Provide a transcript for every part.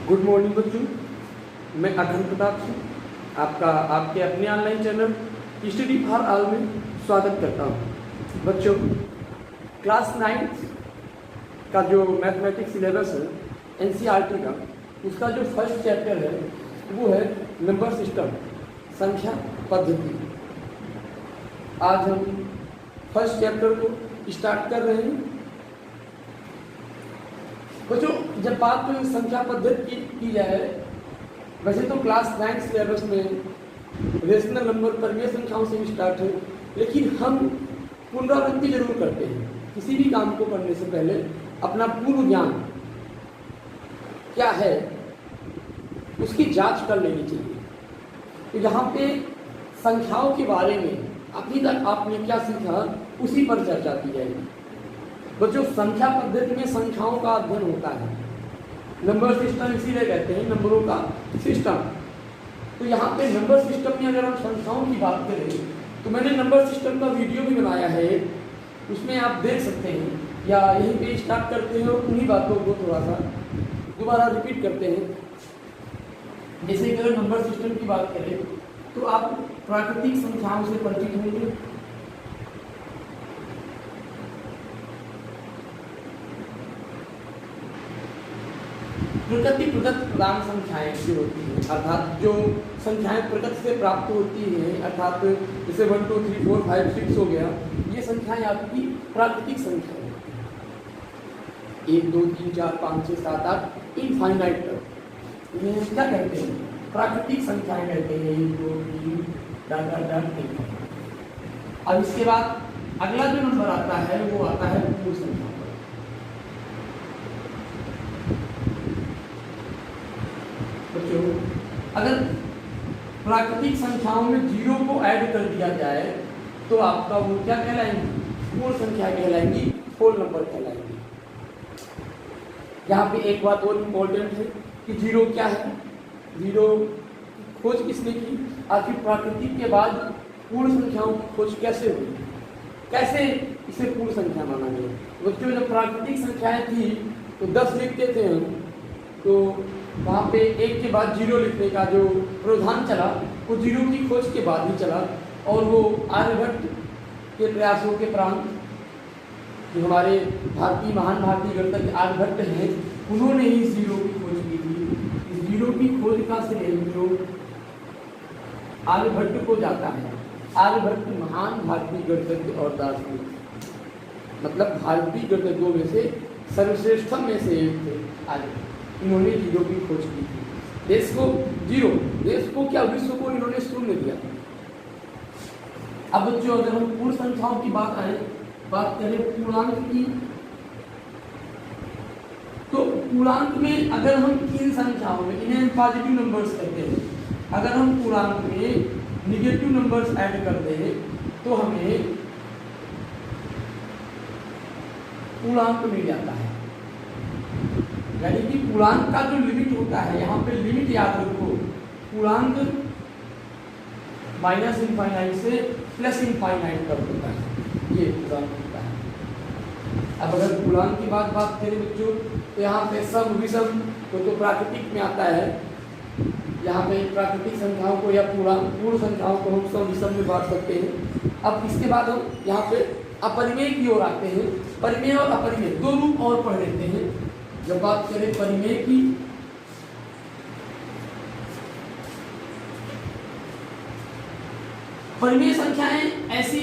Good morning बच्चों, मैं अखंड प्रताप सिंह आपका आपके अपने online channel study for all में स्वागत करता हूँ। बच्चों, क्लास 9 का जो मैथमेटिक्स सिलेबस है एनसीईआरटी का, उसका जो फर्स्ट चैप्टर है वो है नंबर सिस्टम, संख्या पद्धति। आज हम फर्स्ट चैप्टर को स्टार्ट कर रहे हैं। बच्चों, जब बात संख्या पद्धति की जाए, वैसे तो क्लास 9 सिलेबस में रेशनल नंबर परिमेय संख्याओं से स्टार्ट है, लेकिन हम पुनरावृत्ति जरूर करते हैं। किसी भी काम को करने से पहले अपना पूर्व ज्ञान क्या है उसकी जांच कर लेनी चाहिए। तो यहाँ पे संख्याओं के बारे में अभी तक आपने क्या सीखा उसी पर चर्चा की जाएगी। बच्चों, संख्या पद्धति में संख्याओं का अध्ययन होता है। नंबर सिस्टम इसीलिए कहते हैं नंबरों का सिस्टम। तो यहाँ पे नंबर सिस्टम में अगर हम संख्याओं की बात करें तो मैंने नंबर सिस्टम का वीडियो भी बनाया है, उसमें आप देख सकते हैं, या यहीं पे स्टार्ट करते हैं और उन्हीं बातों को थोड़ा सा दोबारा रिपीट करते हैं। जैसे कि अगर नंबर सिस्टम की बात करें तो आप प्राकृतिक संख्याओं से परिचित होंगे। प्रकृति प्रदत्त प्रदान संख्याएं जो होती हैं, अर्थात जो संख्याएं प्रकृति से प्राप्त होती हैं, अर्थात जैसे 1 2 3 4 5 6 हो गया, ये संख्याएं आपकी प्राकृतिक संख्या है। 1 2 3 4 5 6 7 8 इनफाइनाइट तक इन्हें क्या कहते हैं? प्राकृतिक संख्याएं कहते हैं। 1 2 3 डॉट। अब इसके बाद अगला जो नंबर आता है वो आता है पूर्ण संख्या। अगर प्राकृतिक संख्याओं में जीरो को ऐड कर दिया जाए तो आपका वो क्या कहलाएंगी? पूर्ण संख्या कहलाएंगी, होल नंबर कहलाएंगी। यहाँ पे एक बात और इम्पोर्टेंट है कि जीरो क्या है, जीरो खोज किसने की? आखिर प्राकृतिक के बाद पूर्ण संख्याओं की खोज कैसे हुई, कैसे इसे पूर्ण संख्या माना गया? बच्चों, जब प्राकृतिक संख्याएं थी तो 10 लिखते थे हम, तो वहाँ पे एक के बाद जीरो लिखने का जो प्रावधान चला वो जीरो की खोज के बाद ही चला। और वो आर्यभट्ट के प्रयासों के प्रांत, जो हमारे महान भारतीय गणितज्ञ आर्यभट्ट हैं, उन्होंने ही जीरो की खोज की थी। इस जीरो की खोज का श्रेय जो आर्यभट्ट को जाता है। आर्यभट्ट महान भारतीय गणितज्ञ और दार्शनिक, मतलब भारतीय गणितज्ञों में से सर्वश्रेष्ठम में से एक थे आर्यभट्ट। इन्होंने जीरो की खोज की थी। देश को जीरो, देश को क्या, विश्व को इन्होंने शून्य दिया। अब बच्चों, अगर हम पूर्ण संख्याओं की बात करें पूर्णांक की, तो पूर्णांक में अगर हम इन संख्याओं में, इन्हें पॉजिटिव नंबर्स कहते हैं, अगर हम पूर्णांक में निगेटिव नंबर्स ऐड करते हैं तो हमें पूर्णांक मिल जाता है। यानी कि पूर्णांक का जो लिमिट होता है, यहाँ पे लिमिट याद रखो, पूर्णांक माइनस इनफाइनाइट से प्लस इनफाइनाइट तक होता है, ये पूर्णांक होता है। अब अगर पूर्णांक की बात करें बच्चों, तो यहाँ पे सम विषम तो प्राकृतिक में आता है। यहाँ पे प्राकृतिक संख्याओं को या पूर्ण संख्याओं को हम सम विषम में बांट सकते हैं। अब इसके बाद हम यहाँ पे अपरिमेय की ओर आते हैं। परिमेय और अपरिमेय दो रूप और पढ़ लेते हैं। जब बात करें परिमेय की, परिमेय संख्याएं ऐसी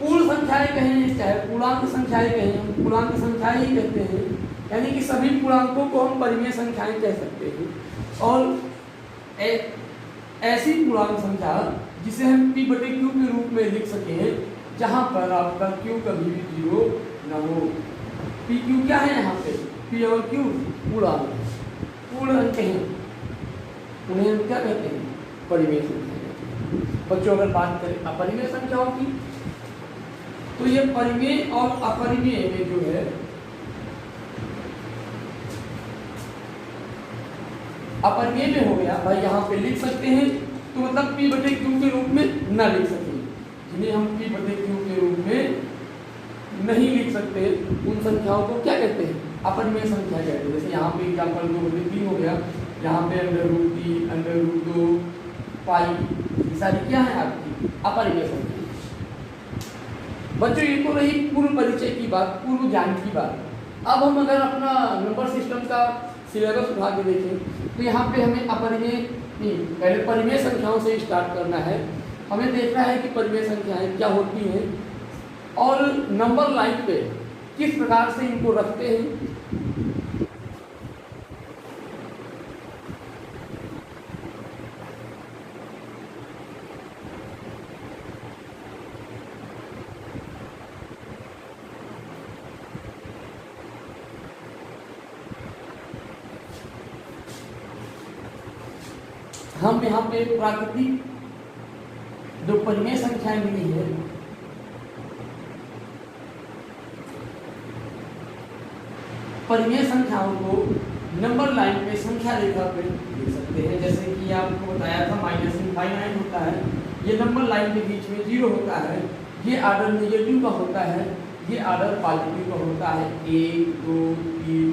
पूर्ण संख्याएं कहें चाहे पूर्णांक संख्याएं कहें, हम पूर्णांक संख्याएं ही कहते हैं। यानी कि सभी पूर्णांकों को हम परिमेय संख्याएं कह सकते हैं। और ऐसी पूर्णांक संख्या जिसे हम p/q के रूप में लिख सकें, जहां पर आपका q कभी भी जीरो न हो। PQ क्या है? यहाँ पे P और Q पूर्णांक, पूर्ण अंक हैं, उन्हें हम क्या कहते हैं? परिमेय संख्या। बच्चों, अगर बात करें अपरिमेय संख्याओं की, तो ये परिमेय और अपरिमेय में जो है, अपरिमेय में हो गया भाई, यहाँ पे लिख सकते हैं तो मतलब p/q के रूप में न लिख सकें, जिन्हें हम p/q के रूप में नहीं लिख सकते, उन संख्याओं को क्या कहते हैं? अपरिमेय संख्या कहते हैं। जैसे यहाँ पे एग्जाम्पल 2/3 हो गया, यहाँ पे √3, √2, पाई, ये सारी क्या है आपकी अपरिमेय संख्या। बच्चों ये तो रही पूर्व परिचय की बात, पूर्व ज्ञान की बात। अब हम अगर अपना नंबर सिस्टम का सिलेबस उठा के देखें तो यहाँ पे हमें अपरिमेय नहीं, पहले परिमेय संख्याओं से स्टार्ट करना है। हमें देखना है कि परिमेय संख्याएं क्या होती हैं और नंबर लाइन पे किस प्रकार से इनको रखते हैं। हम यहाँ पे प्राकृतिक जो परिमेय संख्याएं मिली है परिमेय संख्याओं को नंबर लाइन पे संख्या रेखा पे लिख सकते हैं। जैसे कि आपको बताया था माइनस इनफाइनाइट होता है, ये नंबर लाइन के बीच में 0 होता है, ये आर्डर नेगेटिव का होता है, ये आर्डर पॉजिटिव का होता है। 1 2 3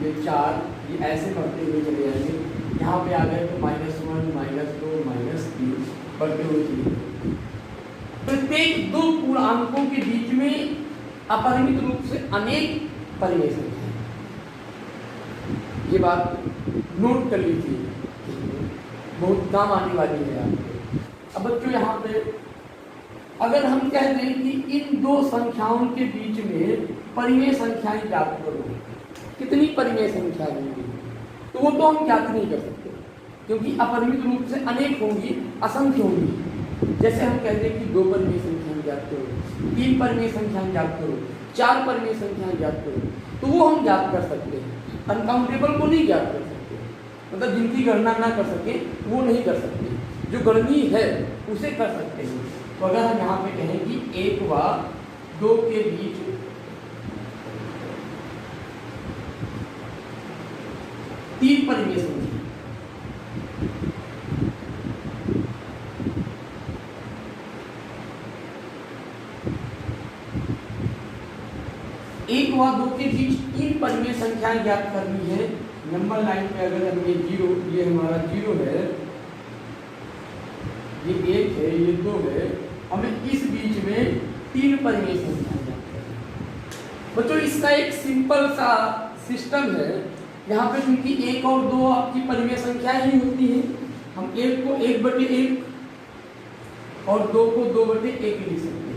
ये 4 ये ऐसे बढ़ते हुए चले जाएंगे। यहाँ पे आ गए तो -1 -2 -3 बढ़ते हुए चले। प्रत्येक दो पूर्णांकों के बीच में अपरिमित रूप से अनेक परिमेय संख्याएं, ये बात नोट कर लीजिए, बहुत काम आने वाली है आपको। अब बच्चों यहाँ पे अगर हम कह दें कि इन दो संख्याओं के बीच में परिमेय संख्याएं ज्ञात करो, कितनी परिमेय संख्याएं होंगी, तो वो तो हम ज्ञात नहीं कर सकते क्योंकि अपरिमित रूप से अनेक होंगी, असंख्य होंगी। जैसे हम कहते हैं कि 2 परिमेय संख्याएं ज्ञात करो, 3 परिमेय संख्याएं ज्ञात करो, 4 परिमेय संख्याएं ज्ञात करो, तो वो हम ज्ञात कर सकते हैं। अनकाउंटेबल को नहीं ज्ञात कर सकते, मतलब जिनकी गणना ना कर सके वो नहीं कर सकते, जो गणनीय है उसे कर सकते हैं। तो अगर हम यहाँ पे कहें कि 1 व 2 के बीच तीन परिमेय संख्या, एक व 2 के बीच 3 परिमेय संख्याएं ज्ञात करनी है। नंबर लाइन पे अगर हम ये 0, ये हमारा 0 है, ये 1 है, ये 2 है, हमें इस बीच में 3 परिमेय संख्याएं ज्ञात करनी है। बच्चों इसका एक सिंपल सा सिस्टम है, यहाँ पे क्योंकि 1 और 2 आपकी परिमेय संख्याएं ही होती है, हम 1 को 1/1 और 2 को 2/1 लिख सकते हैं।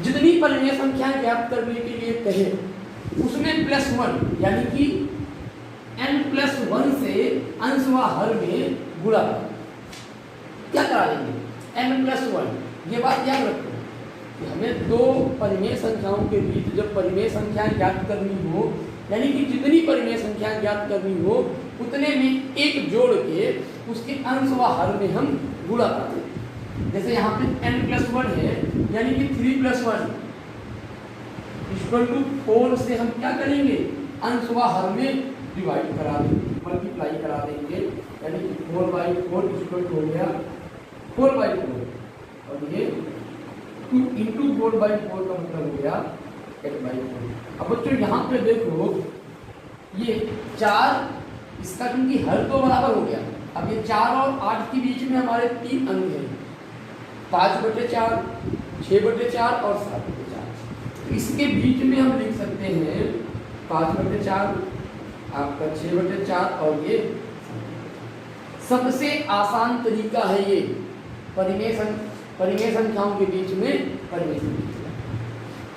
जितनी परिमेय संख्याएं ज्ञात करने के लिए कहे उसमें +1 यानी कि n+1 से अंश व हर में गुणा करें। क्या करा लेंगे n+1, ये बात याद रखो कि हमें दो परिमेय संख्याओं के बीच जब परिमेय संख्याएं ज्ञात करनी हो, यानी कि जितनी परिमेय संख्याएं ज्ञात करनी हो उतने में एक जोड़ के उसके अंश व हर में हम गुणा कर दें। जैसे यहाँ पे n+1 है यानी कि 3+1 = 4 से हम क्या करेंगे, अंश व हर में डिवाइड करा देंगे, मल्टीप्लाई करा देंगे, यानी कि 4/4 हो गया 4/4 और ये 2 × 4/4 का मतलब हो गया 8/4। अब बच्चों यहाँ पे देखो ये 4, इसका क्योंकि हर 2 बराबर हो गया, अब ये 4 और 8 के बीच में हमारे 3 अंक हैं, 5/4, 6/4 और 7/4। तो इसके बीच में हम लिख सकते हैं 5/4, आपका 6/4 और ये सबसे आसान तरीका है ये परिमेय संख्याओं के बीच में परिमेय संख्या।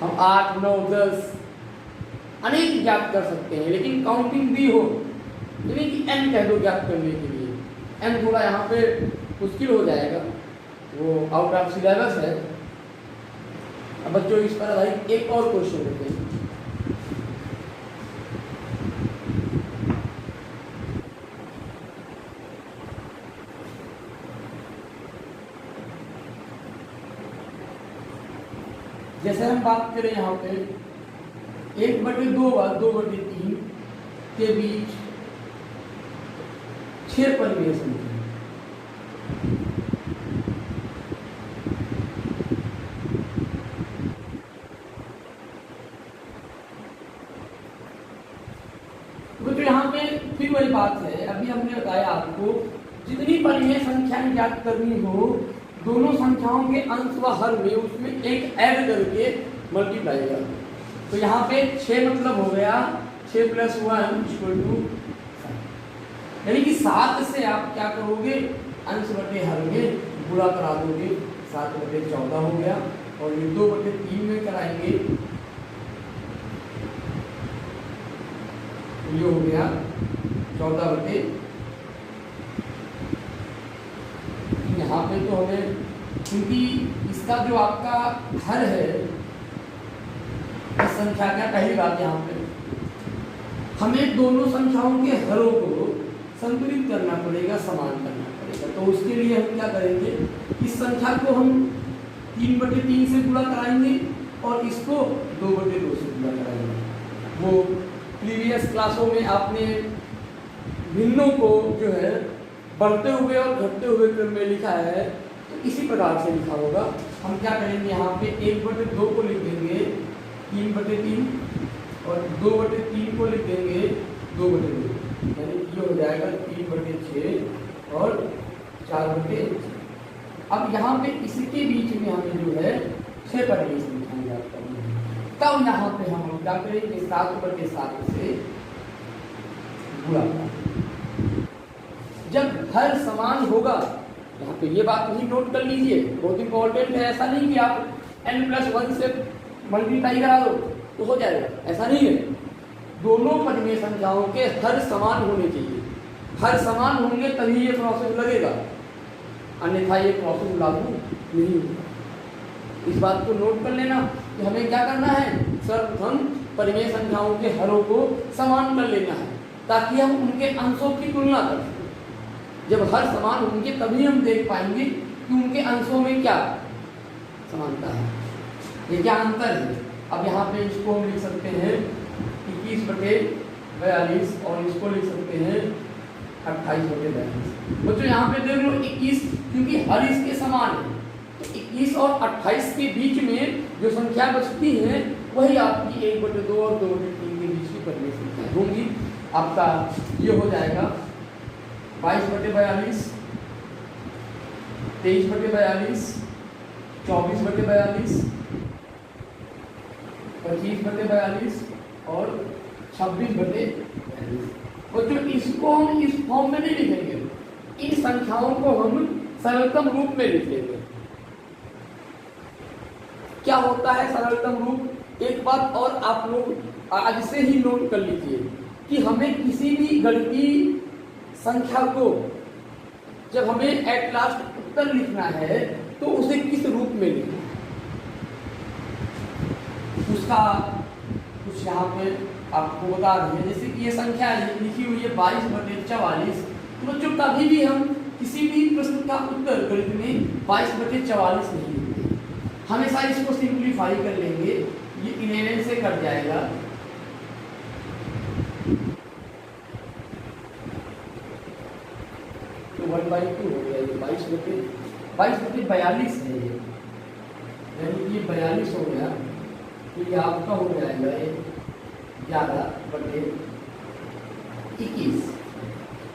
हम 8, 9, 10 अनेक ज्ञात कर सकते हैं, लेकिन काउंटिंग भी हो, यानी कि n कह दो ज्ञात करने के लिए। n थोड़ा यहाँ पे मुश्किल हो जाएगा, वो आउट ऑफ सिलेबस है। अब बच्चों इस पर आधारित एक और क्वेश्चन लेते हैं। जैसे हम बात करें यहाँ पे 1/2 व 2/3 के बीच 6 परिमेय संख्या, तो यहाँ पे फिर वही बात है, अभी हमने बताया आपको जितनी परिमेय संख्याएं ज्ञात करनी हो, दोनों संख्याओं के अंश व हर में उसमें एक ऐड करके मल्टीप्लाई कर। तो यहाँ पे 6 मतलब हो गया 6 + 1 = 7, यानी कि 7 से आप क्या करोगे, अंश बटे हर में गुणा करा दोगे, 7/14 हो गया। और ये 2/3 में कराएंगे, ये हो गया 14/। यहाँ पे तो हमें, क्योंकि इसका जो आपका हर है इस संख्या का, पहली बात यहाँ पे हमें दोनों संख्याओं के हरों को संतुलित करना पड़ेगा, समान करना पड़ेगा। तो उसके लिए हम क्या करेंगे, इस संख्या को हम 3/3 से गुणा कराएंगे और इसको 2/2 से गुणा कराएंगे। वो प्रीवियस क्लासों में आपने भिन्नों को जो है बढ़ते हुए और घटते हुए क्रम में लिखा है, तो इसी प्रकार से लिखा होगा। हम क्या करेंगे, यहाँ पे 1/2 को लिख देंगे 3/3 और 2/3 को लिख देंगे 2/2, यानी ये हो जाएगा 3/6 और 4/6। अब यहाँ पे इसके बीच में हमें जो है 6 परिमेय संख्याएं ज्ञात करनी है। तब यहाँ पे हम क्या करेंगे, 7/7 से गुणा करेंगे। जब हर समान होगा, यहाँ पे ये बात नहीं नोट कर लीजिए, बहुत इंपॉर्टेंट है। ऐसा नहीं कि आप n+1 से मल्टीप्लाई करा दो तो हो जाएगा, ऐसा नहीं है। दोनों परिमेय संख्याओं के हर समान होने चाहिए, हर समान होंगे तभी ये प्रोसेस लगेगा, अन्यथा ये प्रोसेस लागू नहीं होगा। इस बात को नोट कर लेना कि हमें क्या करना है, सर्वप्रथम परिमेय संख्याओं के हरों को समान कर लेना है, ताकि हम उनके अंशों की तुलना कर सकें। जब हर समान होंगे तभी हम देख पाएंगे कि उनके अंशों में क्या समानता है, ये क्या अंतर है। अब यहाँ पे इसको हम लिख सकते हैं 21/42 और इसको लिख सकते हैं 28/42। बच्चों यहाँ पे देख लो 21, क्योंकि हर इसके समान है, तो 21 और 28 के बीच में जो संख्या बचती है वही आपकी 1/2 और 2/3 के बीच की परिमेय संख्या होंगी। आपका ये हो जाएगा 22/42, 23/42, 24/42, 25/42 और 26/42। बच्चों इसको हम इस फॉर्म में नहीं लिखेंगे, इन संख्याओं को हम सरलतम रूप में लिख लेंगे। क्या होता है सरलतम रूप, एक बात और आप लोग आज से ही नोट कर लीजिए कि हमें किसी भी गणितीय संख्या को जब हमें एट लास्ट उत्तर लिखना है तो उसे किस रूप में लिखना है, उसका कुछ यहाँ पे आपको बता रहे हैं। जैसे कि ये संख्या लिखी हुई है 22/44, तो बच्चों कभी भी हम किसी भी प्रश्न का उत्तर गणित में 22/44 नहीं लिखते, हमेशा इसको सिंप्लीफाई कर लेंगे, ये 11 से कट जाएगा, तो 1/2 हो गया, ये 22/42 है, ये यानी कि 42 हो गया, तो ये आपका हो जाएगा 11/21।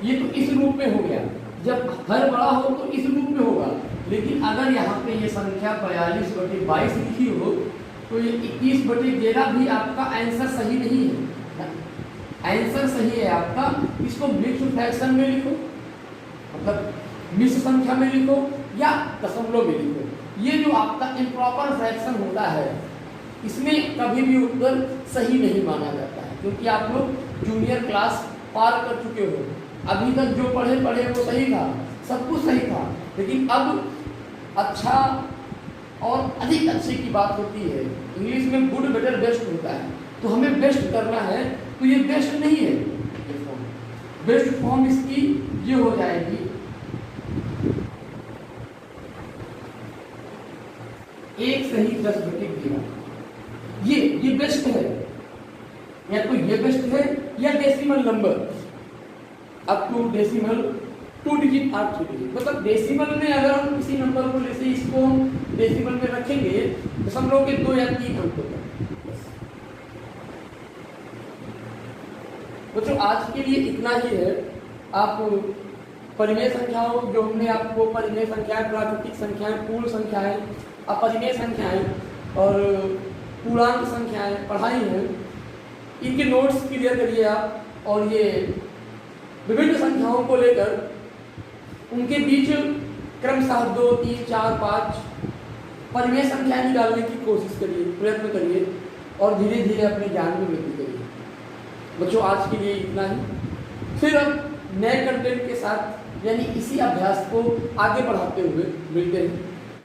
ये तो इस रूप में हो गया, जब हर बड़ा हो तो इस रूप में होगा। लेकिन अगर यहाँ पे ये संख्या 42/22 लिखी हो तो ये 21/11 भी आपका आंसर सही नहीं है, आंसर सही है आपका, इसको मिक्स्ड फ्रैक्शन में लिखो, मतलब मिश्र संख्या में लिखो या दशमलव में लिखो। ये जो आपका इम्प्रॉपर फ्रैक्शन होता है इसमें कभी भी उत्तर सही नहीं माना जाता है, क्योंकि आप लोग जूनियर क्लास पार कर चुके हो, अभी तक जो पढ़े वो सही था, सब कुछ सही था, लेकिन अब अच्छा और अधिक अच्छे की बात होती है। इंग्लिश में गुड बेटर बेस्ट होता है, तो हमें बेस्ट करना है, तो ये बेस्ट नहीं है, ये फॉर्म बेस्ट फॉर्म इसकी ये हो जाएगी 1 सही 10/11। ये बेस्ट है, या तो ये बेस्ट है या decimal number up to decimal 2 digit और 3 डिजिट। मतलब डेसिमल में अगर हम किसी नंबर को जैसे इसको हम डेसिमल में रखेंगे दशमलव के 2 या 3 अंक होता है। बच्चों आज के लिए इतना ही है। आप परिमेय संख्याओं, जो हमने आपको परिमेय संख्याएं, प्राकृतिक संख्याएं, पूर्ण संख्याएं, अपरिमेय संख्याएं और पूर्णांक संख्याएं पढ़ाई हैं, इनके नोट्स क्लियर करिए आप। और ये विभिन्न संख्याओं को लेकर उनके बीच क्रमशः 2, 3, 4, 5 परिमेय संख्याएं निकालने की कोशिश करिए, प्रयत्न करिए और धीरे धीरे अपने ज्ञान में वृद्धि करिए। बच्चों आज के लिए इतना ही। फिर अब नए कंटेंट के साथ यानी इसी अभ्यास को आगे बढ़ाते हुए मिलते हैं।